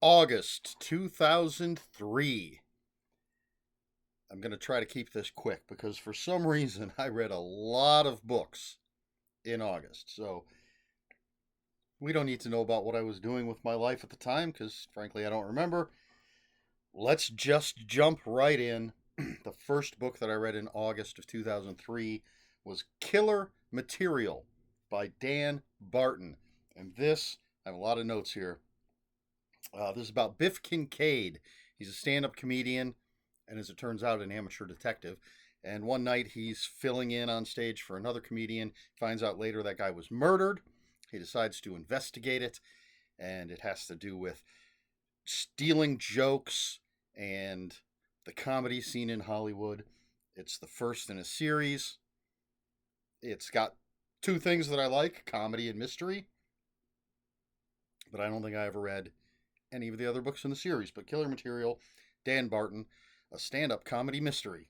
August 2003. I'm going to try to keep this quick because for some reason I read a lot of books in August. So we don't need to know about what I was doing with my life at the time because frankly I don't remember. Let's just jump right in. The first book that I read in August of 2003 was Killer Material by Dan Barton. And this, I have a lot of notes here. This is about Biff Kincaid. He's a stand up comedian and, as it turns out, an amateur detective. And one night he's filling in on stage for another comedian. Finds out later that guy was murdered. He decides to investigate it, and it has to do with stealing jokes and the comedy scene in Hollywood. It's the first in a series. It's got two things that I like, comedy and mystery. But I don't think I ever read any of the other books in the series. But Killer Material, Dan Barton, a stand up comedy mystery.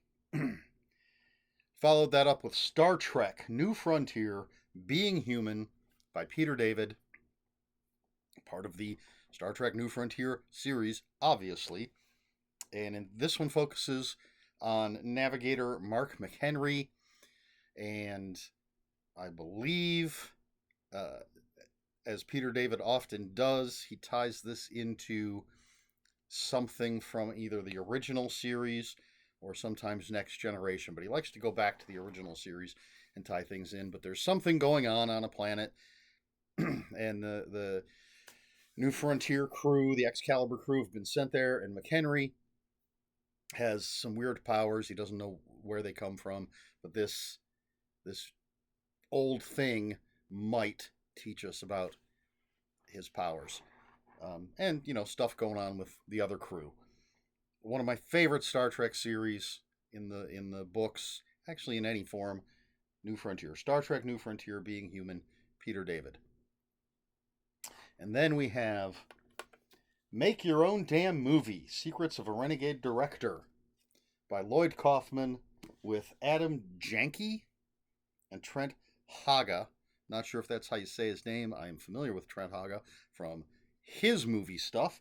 Followed that up with Star Trek New Frontier, Being Human by Peter David, part of the Star Trek New Frontier series, obviously. And this one focuses on navigator Mark McHenry, and I believe, as Peter David often does, he ties this into something from either the original series or sometimes Next Generation, but he likes to go back to the original series and tie things in. But there's something going on a planet, and the New Frontier crew, the Excalibur crew, have been sent there, and McHenry has some weird powers. He doesn't know where they come from, but this old thing might teach us about his powers, and stuff going on with the other crew. One of my favorite Star Trek series in the books, actually in any form, New Frontier, Star Trek New Frontier, Being Human, Peter David. And then we have Make Your Own Damn Movie, Secrets of a Renegade Director by Lloyd Kaufman with Adam Janke and Trent Haga. Not sure if that's how you say his name. I am familiar with Trent Haga from his movie stuff.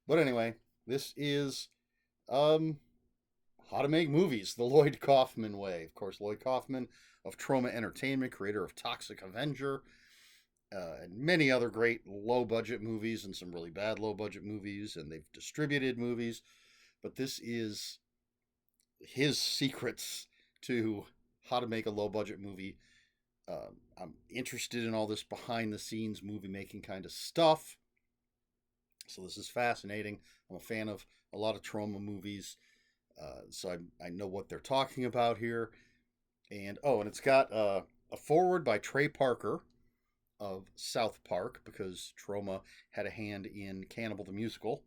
But anyway, this is how to make movies the Lloyd Kaufman way. Of course, Lloyd Kaufman of Trauma Entertainment, creator of Toxic Avenger, and many other great low-budget movies and some really bad low-budget movies, and they've distributed movies. But this is his secrets to how to make a low-budget movie. I'm interested in all this behind-the-scenes movie-making kind of stuff. So this is fascinating. I'm a fan of a lot of trauma movies, so I know what they're talking about here. And it's got a foreword by Trey Parker of South Park, because Trauma had a hand in Cannibal the Musical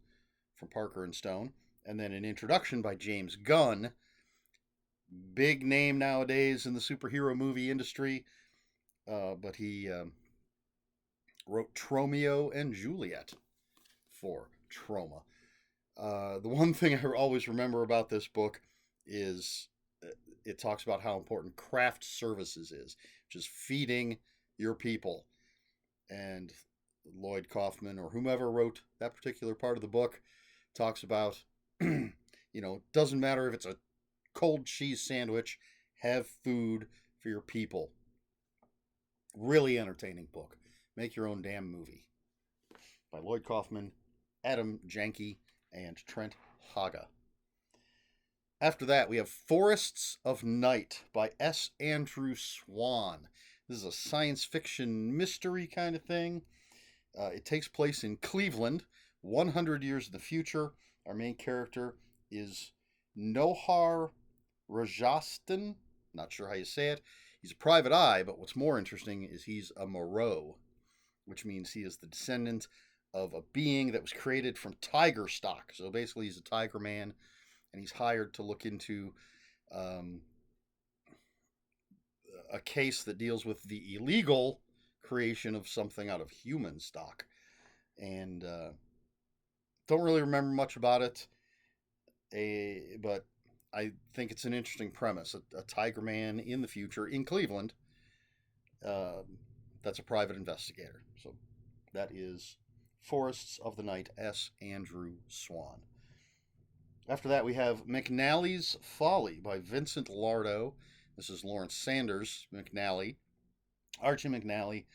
from Parker and Stone. And then an introduction by James Gunn, big name nowadays in the superhero movie industry, but he wrote Tromeo and Juliet for Trauma. The one thing I always remember about this book is it talks about how important craft services is, which is feeding your people. And Lloyd Kaufman, or whomever wrote that particular part of the book, talks about, doesn't matter if it's a cold cheese sandwich, have food for your people. Really entertaining book. Make Your Own Damn Movie by Lloyd Kaufman, Adam Janke, and Trent Haga. After that, we have Forests of Night by S. Andrew Swan. This is a science fiction mystery kind of thing. It takes place in Cleveland, 100 years in the future. Our main character is Nohar Rajastan. Not sure how you say it. He's a private eye, but what's more interesting is he's a Moreau, which means he is the descendant of a being that was created from tiger stock. So basically, he's a tiger man, and he's hired to look into a case that deals with the illegal creation of something out of human stock. And don't really remember much about it, but I think it's an interesting premise. A tiger man in the future in Cleveland that's a private investigator. So that is Forests of the Night, S. Andrew Swan. After that, we have McNally's Folly by Vincent Lardo. This is Lawrence Sanders McNally, Archie McNally.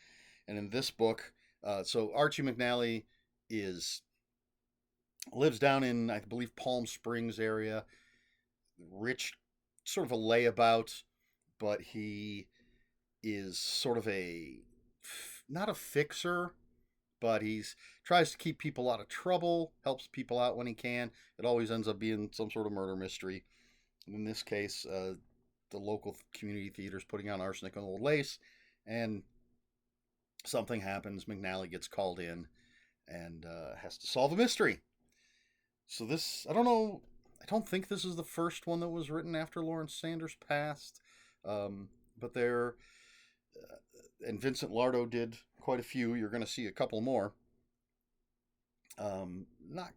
And in this book, so Archie McNally is lives down in, I believe, Palm Springs area. Rich, sort of a layabout, but he is sort of not a fixer, but he's tries to keep people out of trouble, helps people out when he can. It always ends up being some sort of murder mystery. In this case, the local community theater is putting on Arsenic and Old Lace, and something happens. McNally gets called in and has to solve a mystery. So this, I don't know, I don't think this is the first one that was written after Lawrence Sanders passed, but there, and Vincent Lardo did quite a few. You're going to see a couple more. Not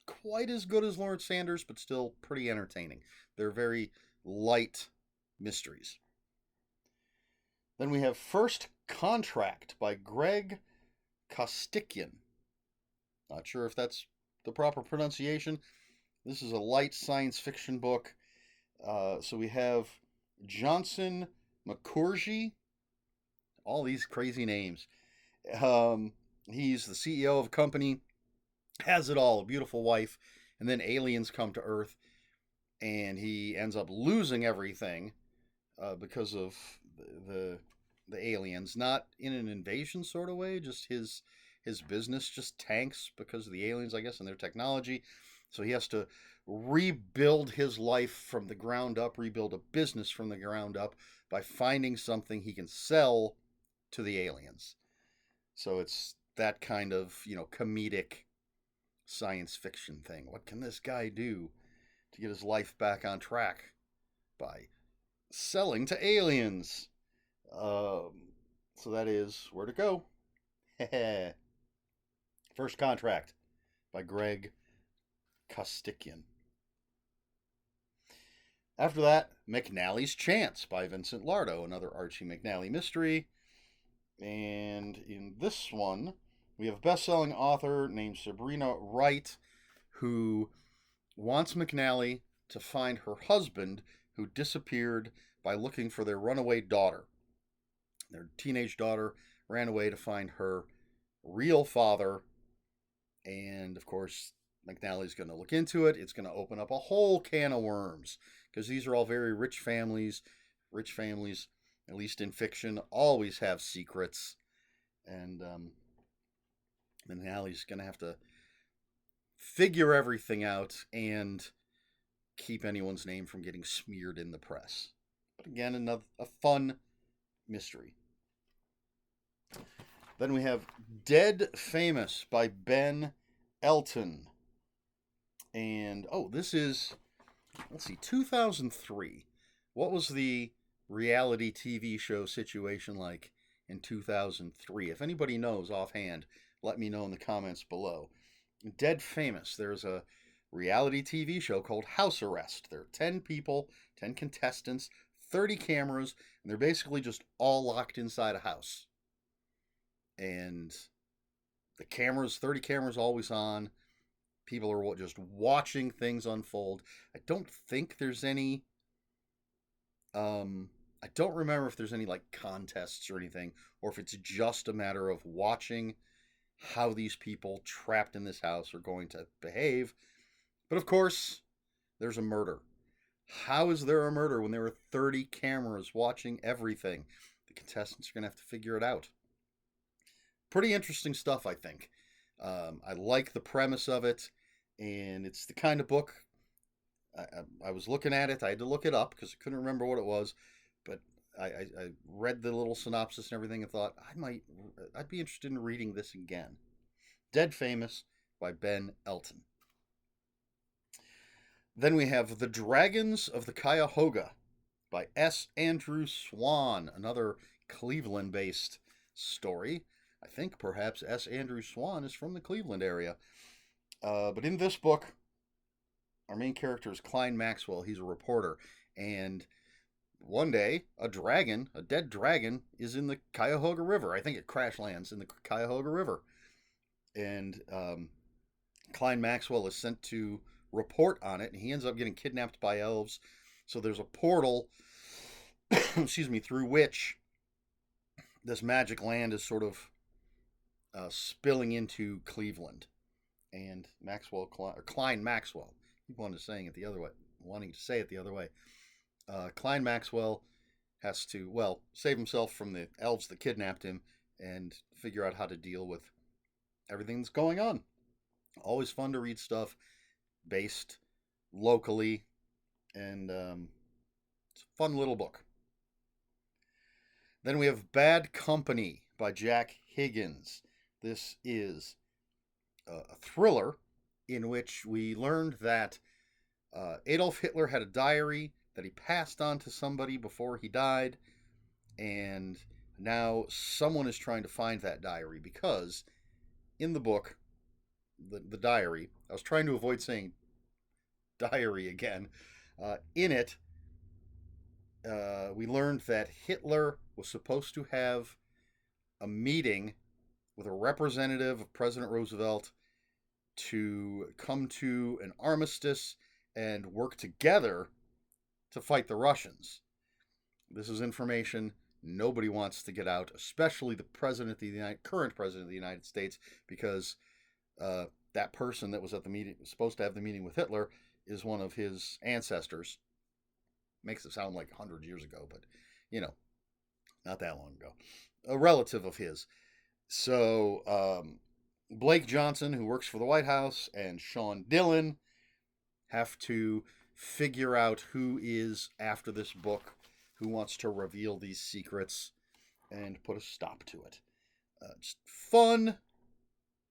quite as good as Lawrence Sanders, but still pretty entertaining. They're very light mysteries. Then we have First Contract by Greg Kostikian. Not sure if that's the proper pronunciation. This is a light science fiction book. So we have Johnson McCourgy. All these crazy names. He's the CEO of a company, has it all, a beautiful wife, and then aliens come to Earth, and he ends up losing everything because of the aliens. Not in an invasion sort of way, just his business just tanks because of the aliens, I guess, and their technology. So he has to rebuild his life from the ground up, rebuild a business from the ground up by finding something he can sell to the aliens. So it's that kind of, comedic science fiction thing. What can this guy do to get his life back on track? By selling to aliens. So that is Where to Go. First Contract by Greg Kostikian. After that, McNally's Chance by Vincent Lardo, another Archie McNally mystery. And in this one, we have a best-selling author named Sabrina Wright, who wants McNally to find her husband who disappeared by looking for their runaway daughter. Their teenage daughter ran away to find her real father. And, of course, McNally's going to look into it. It's going to open up a whole can of worms, because these are all very rich families. Rich families, at least in fiction, always have secrets. And McNally's going to have to figure everything out and keep anyone's name from getting smeared in the press. But again, a fun mystery. Then we have Dead Famous by Ben Elton. And, this is, 2003. What was the reality TV show situation like in 2003? If anybody knows offhand, let me know in the comments below. Dead Famous, there's a reality TV show called House Arrest. There are 10 people, 10 contestants, 30 cameras, and they're basically just all locked inside a house. And the 30 cameras always on. People are just watching things unfold. I don't think there's any, I don't remember if there's any contests or anything, or if it's just a matter of watching how these people trapped in this house are going to behave. But of course, there's a murder. How is there a murder when there are 30 cameras watching everything? The contestants are going to have to figure it out. Pretty interesting stuff, I think. I like the premise of it, and it's the kind of book, I was looking at it, I had to look it up because I couldn't remember what it was, but I read the little synopsis and everything and thought, I'd be interested in reading this again. Dead Famous by Ben Elton. Then we have The Dragons of the Cuyahoga by S. Andrew Swan, another Cleveland-based story. I think perhaps S. Andrew Swan is from the Cleveland area. But in this book, our main character is Klein Maxwell. He's a reporter. And one day, a dead dragon, is in the Cuyahoga River. I think it crash lands in the Cuyahoga River. and Klein Maxwell is sent to report on it, and he ends up getting kidnapped by elves. So there's a portal, excuse me, through which this magic land is sort of spilling into Cleveland. And Klein Maxwell, he wanted to saying it the other way, wanting to say it the other way. Klein Maxwell has to, well, save himself from the elves that kidnapped him and figure out how to deal with everything that's going on. Always fun to read stuff based locally, and it's a fun little book. Then we have Bad Company by Jack Higgins. This is a thriller in which we learned that Adolf Hitler had a diary that he passed on to somebody before he died, and now someone is trying to find that diary because in the book, the diary, I was trying to avoid saying diary again. In it, we learned that Hitler was supposed to have a meeting with a representative of President Roosevelt to come to an armistice and work together to fight the Russians. This is information nobody wants to get out, especially the current president of the United States, because that person that was at the meeting, supposed to have the meeting with Hitler, is one of his ancestors. Makes it sound like 100 years ago, but not that long ago. A relative of his. So Blake Johnson, who works for the White House, and Sean Dillon have to figure out who is after this book, who wants to reveal these secrets and put a stop to it. Just fun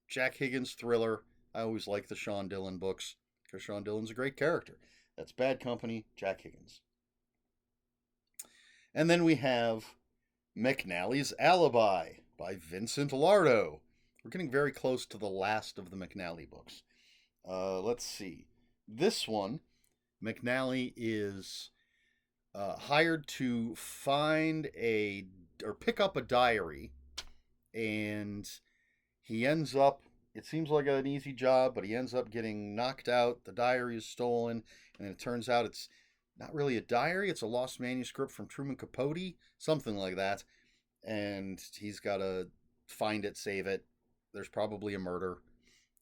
Jack Higgins thriller. I always like the Sean Dillon books because Sean Dillon's a great character. That's Bad Company, Jack Higgins. And then we have McNally's Alibi by Vincent Lardo. We're getting very close to the last of the McNally books. Let's see. This one, McNally is hired to find or pick up a diary, and he ends up, it seems like an easy job, but he ends up getting knocked out. The diary is stolen, and it turns out it's not really a diary, it's a lost manuscript from Truman Capote, something like that. And he's got to find it, save it. There's probably a murder.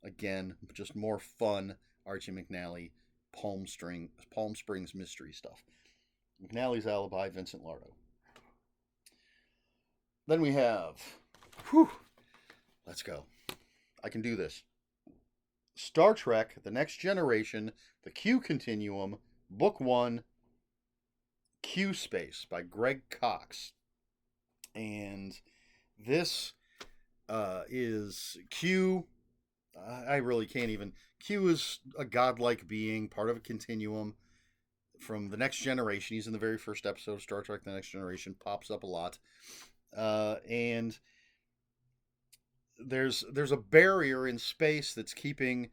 Again, just more fun Archie McNally, Palm Springs mystery stuff. McNally's Alibi, Vincent Lardo. Then we have, let's go. I can do this. Star Trek, The Next Generation, The Q Continuum, Book 1, Q Space by Greg Cox. And this is Q. I really can't even. Q is a godlike being, part of a continuum from The Next Generation. He's in the very first episode of Star Trek The Next Generation, pops up a lot. And there's a barrier in space that's keeping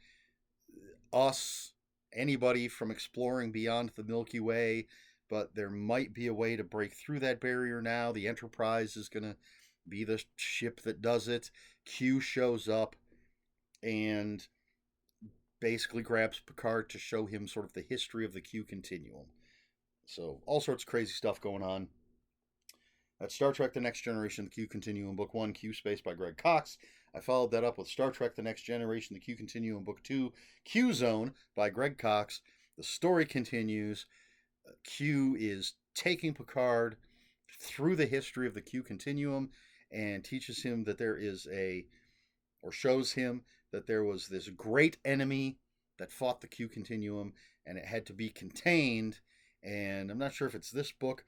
us, anybody, from exploring beyond the Milky Way, but there might be a way to break through that barrier now. The Enterprise is going to be the ship that does it. Q shows up and basically grabs Picard to show him sort of the history of the Q Continuum. So all sorts of crazy stuff going on. That's Star Trek The Next Generation, The Q Continuum, Book 1, Q Space by Greg Cox. I followed that up with Star Trek The Next Generation, The Q Continuum, Book 2, Q Zone by Greg Cox. The story continues. Q is taking Picard through the history of the Q Continuum and teaches him that shows him that there was this great enemy that fought the Q Continuum, and it had to be contained. And I'm not sure if it's this book.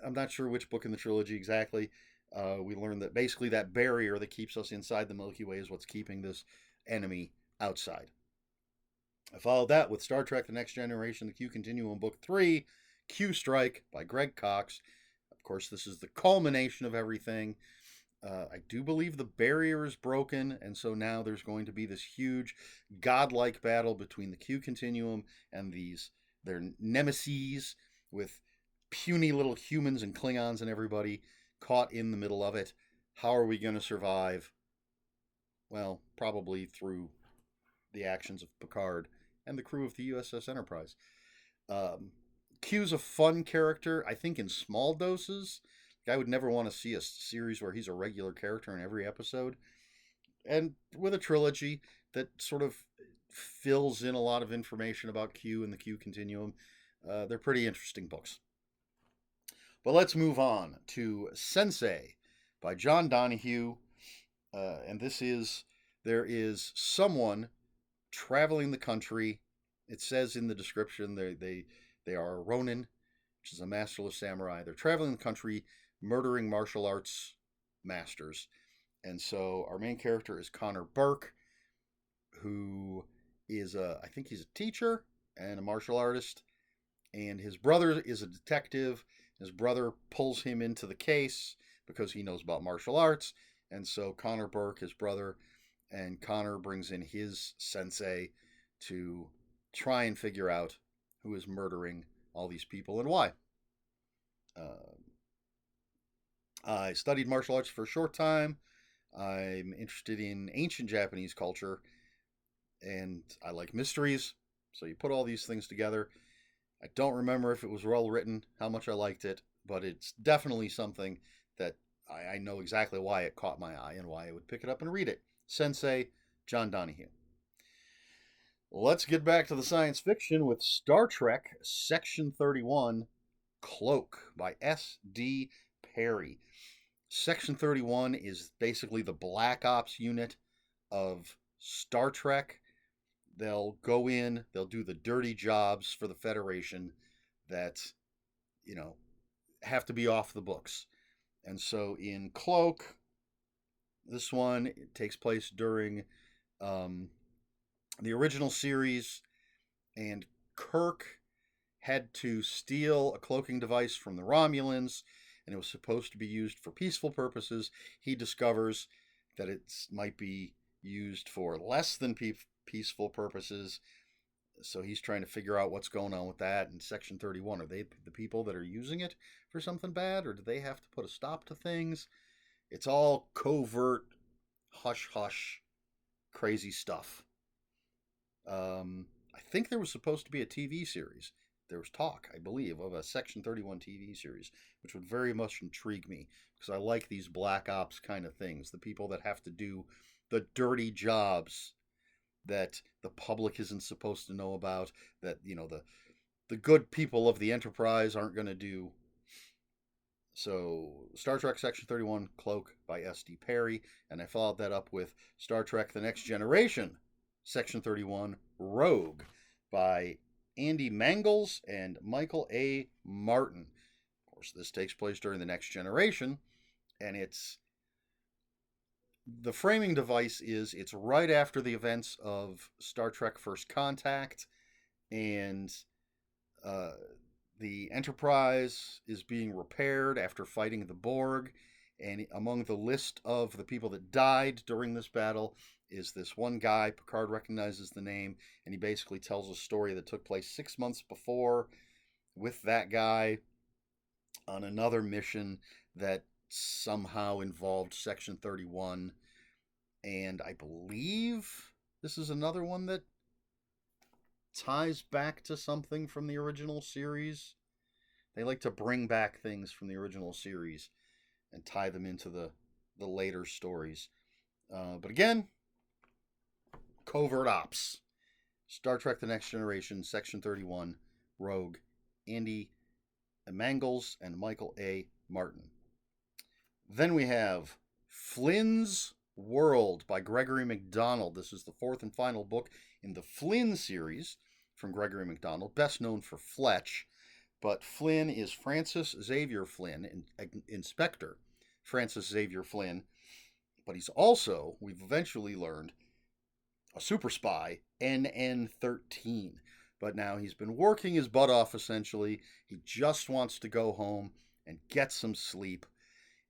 I'm not sure which book in the trilogy exactly. We learned that basically that barrier that keeps us inside the Milky Way is what's keeping this enemy outside. I followed that with Star Trek The Next Generation, The Q Continuum, Book 3, Q Strike by Greg Cox. Of course, this is the culmination of everything. I do believe the barrier is broken, and so now there's going to be this huge godlike battle between the Q Continuum and their nemeses with puny little humans and Klingons and everybody caught in the middle of it. How are we going to survive? Well, probably through the actions of Picard and the crew of the USS Enterprise. Um, Q's a fun character, I think, in small doses. I would never want to see a series where he's a regular character in every episode. And with a trilogy that sort of fills in a lot of information about Q and the Q continuum, they're pretty interesting books. But let's move on to Sensei by John Donahue. And this is there is someone traveling the country. It says in the description they are a Ronin, which is a masterless samurai. They're traveling the country, murdering martial arts masters. And so our main character is Connor Burke, who is I think he's a teacher and a martial artist, and his brother is a detective. His brother pulls him into the case because he knows about martial arts, and so Connor Burke, his brother, and Connor brings in his sensei to try and figure out who is murdering all these people and why. Uh, I studied martial arts for a short time. I'm interested in ancient Japanese culture, and I like mysteries. So you put all these things together. I don't remember if it was well written, how much I liked it, but it's definitely something that I know exactly why it caught my eye and why I would pick it up and read it. Sensei, John Donahue. Let's get back to the science fiction with Star Trek Section 31, Cloak by S.D. Perry. Section 31 is basically the Black Ops unit of Star Trek. They'll go in, they'll do the dirty jobs for the Federation that, you know, have to be off the books. And so in Cloak, this one it takes place during the original series, and Kirk had to steal a cloaking device from the Romulans, and it was supposed to be used for peaceful purposes. He discovers that it might be used for less than peaceful purposes. So he's trying to figure out what's going on with that. In Section 31, are they the people that are using it for something bad, or do they have to put a stop to things? It's all covert, hush hush, crazy stuff. I think there was supposed to be a TV series. There was talk, I believe, of a Section 31 TV series, which would very much intrigue me because I like these Black Ops kind of things. The people that have to do the dirty jobs that the public isn't supposed to know about, that, you know, the good people of the Enterprise aren't going to do. So, Star Trek Section 31, Cloak by S.D. Perry, and I followed that up with Star Trek The Next Generation, Section 31, Rogue by Andy Mangels and Michael A. Martin. Of course, this takes place during The Next Generation, and the framing device is it's right after the events of Star Trek First Contact, and uh, the Enterprise is being repaired after fighting the Borg. And among the list of the people that died during this battle is this one guy. Picard recognizes the name, and he basically tells a story that took place 6 months before with that guy on another mission that somehow involved Section 31. And I believe this is another one that ties back to something from the original series. They like to bring back things from the original series and tie them into the later stories. But again, covert ops. Star Trek The Next Generation, Section 31, Rogue, Andy Mangels and Michael A. Martin. Then we have Flynn's World by Gregory MacDonald. This is the fourth and final book in the Flynn series from Gregory MacDonald, best known for Fletch. But Flynn is Francis Xavier Flynn, Inspector Francis Xavier Flynn. But he's also, we've eventually learned, a super spy, NN13. But now he's been working his butt off, essentially. He just wants to go home and get some sleep.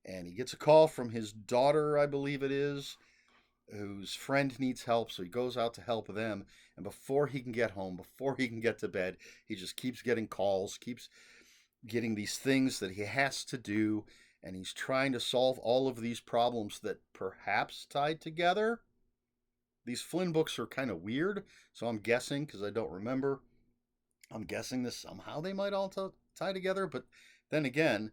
And he gets a call from his daughter, I believe it is, whose friend needs help. So he goes out to help them. And before he can get home, before he can get to bed, he just keeps getting calls, keeps getting these things that he has to do. And he's trying to solve all of these problems that perhaps tied together. these Flynn books are kind of weird, so I'm guessing, because I don't remember, I'm guessing this somehow they might all tie together, but then again,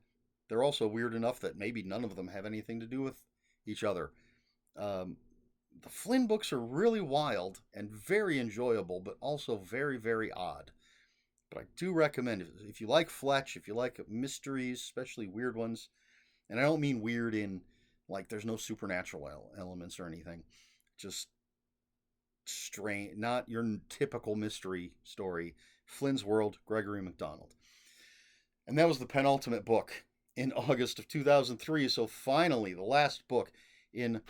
they're also weird enough that maybe none of them have anything to do with each other. Um, the Flynn books are really wild and very enjoyable, but also very, very odd. But I do recommend, if you like Fletch, if you like mysteries, especially weird ones, and I don't mean weird in like there's no supernatural elements or anything, just strange, not your typical mystery story. Flynn's World, Gregory MacDonald. And that was the penultimate book in August of 2003. So finally, the last book in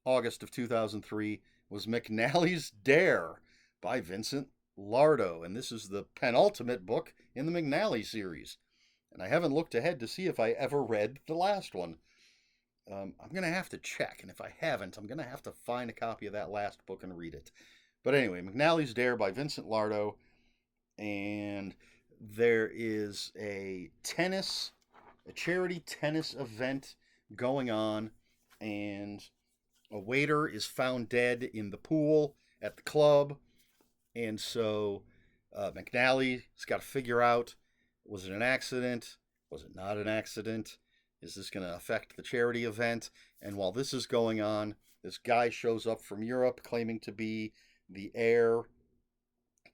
August of 2003 was McNally's Dare by Vincent Lardo. And this is the penultimate book in the McNally series. And I haven't looked ahead to see if I ever read the last one. I'm going to have to check. And if I haven't, I'm going to have to find a copy of that last book and read it. But anyway, McNally's Dare by Vincent Lardo. And there is a charity tennis event going on. And a waiter is found dead in the pool at the club. And so McNally's got to figure out, was it an accident? Was it not an accident? Is this going to affect the charity event? And while this is going on, this guy shows up from Europe claiming to be the heir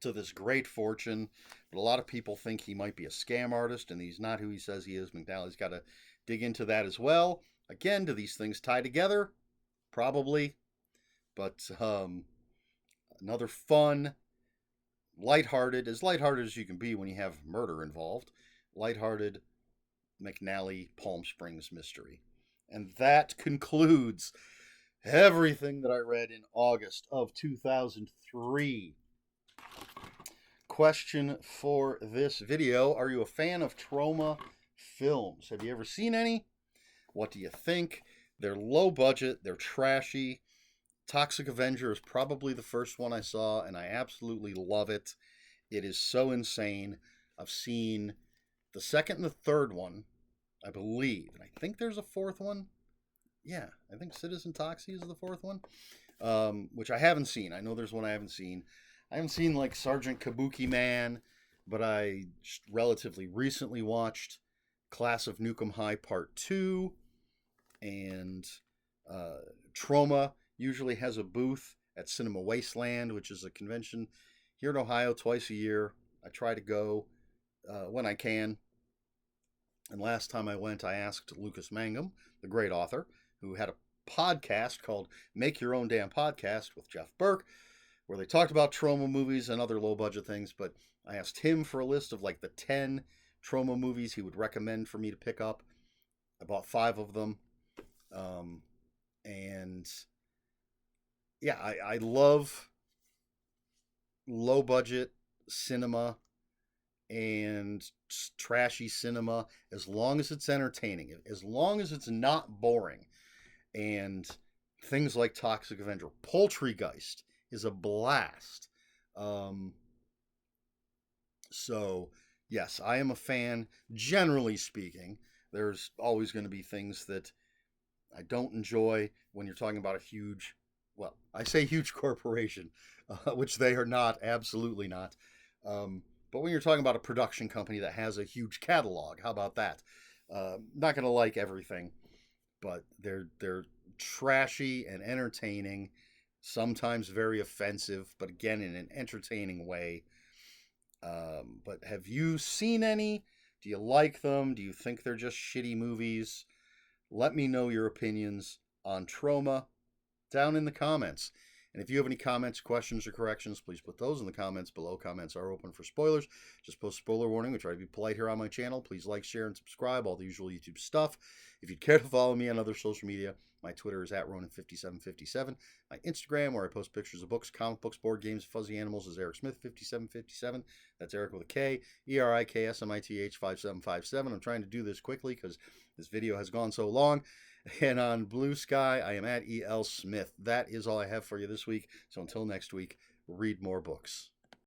to this great fortune. But a lot of people think he might be a scam artist, and he's not who he says he is. McNally's got to dig into that as well. Again, do these things tie together? Probably. But another fun, lighthearted as you can be when you have murder involved, lighthearted McNally Palm Springs mystery. And that concludes everything that I read in August of 2003. Question for this video: are you a fan of Troma films? Have you ever seen any? What do you think? They're low budget, they're trashy. Toxic Avenger is probably the first one I saw, and I absolutely love it. It is so insane. I've seen the second and the third one, I believe. And I think there's a fourth one. Yeah, I think Citizen Toxie is the fourth one, which I haven't seen. I know there's one I haven't seen. I haven't seen like Sergeant Kabuki Man, but I relatively recently watched Class of Nukem High Part 2. And Troma usually has a booth at Cinema Wasteland, which is a convention here in Ohio twice a year. I try to go when I can. And last time I went, I asked Lucas Mangum, the great author, who had a podcast called Make Your Own Damn Podcast with Jeff Burke, where they talked about Troma movies and other low-budget things. But I asked him for a list of like the 10 Troma movies he would recommend for me to pick up. I bought 5 of them. And yeah, I love low-budget cinema and trashy cinema as long as it's entertaining, as long as it's not boring. And things like Toxic Avenger, Poultrygeist is a blast. So yes, I am a fan. Generally speaking, there's always going to be things that I don't enjoy when you're talking about a huge, well, I say huge corporation, which they are not, absolutely not. But when you're talking about a production company that has a huge catalog, how about that? Not going to like everything, but they're trashy and entertaining, sometimes very offensive, but again in an entertaining way. But have you seen any? Do you like them? Do you think they're just shitty movies? Let me know your opinions on Troma down in the comments. And if you have any comments, questions, or corrections, please put those in the comments below. Comments are open for spoilers. Just post spoiler warning. We try to be polite here on my channel. Please like, share, and subscribe. All the usual YouTube stuff. If you'd care to follow me on other social media, my Twitter is @Ronin5757. My Instagram, where I post pictures of books, comic books, board games, fuzzy animals, is Eric Smith5757. That's Eric with a K, ERIKSMITH 5757. I'm trying to do this quickly because this video has gone so long. And on Blue Sky, I am @EL Smith. That is all I have for you this week. So until next week, read more books.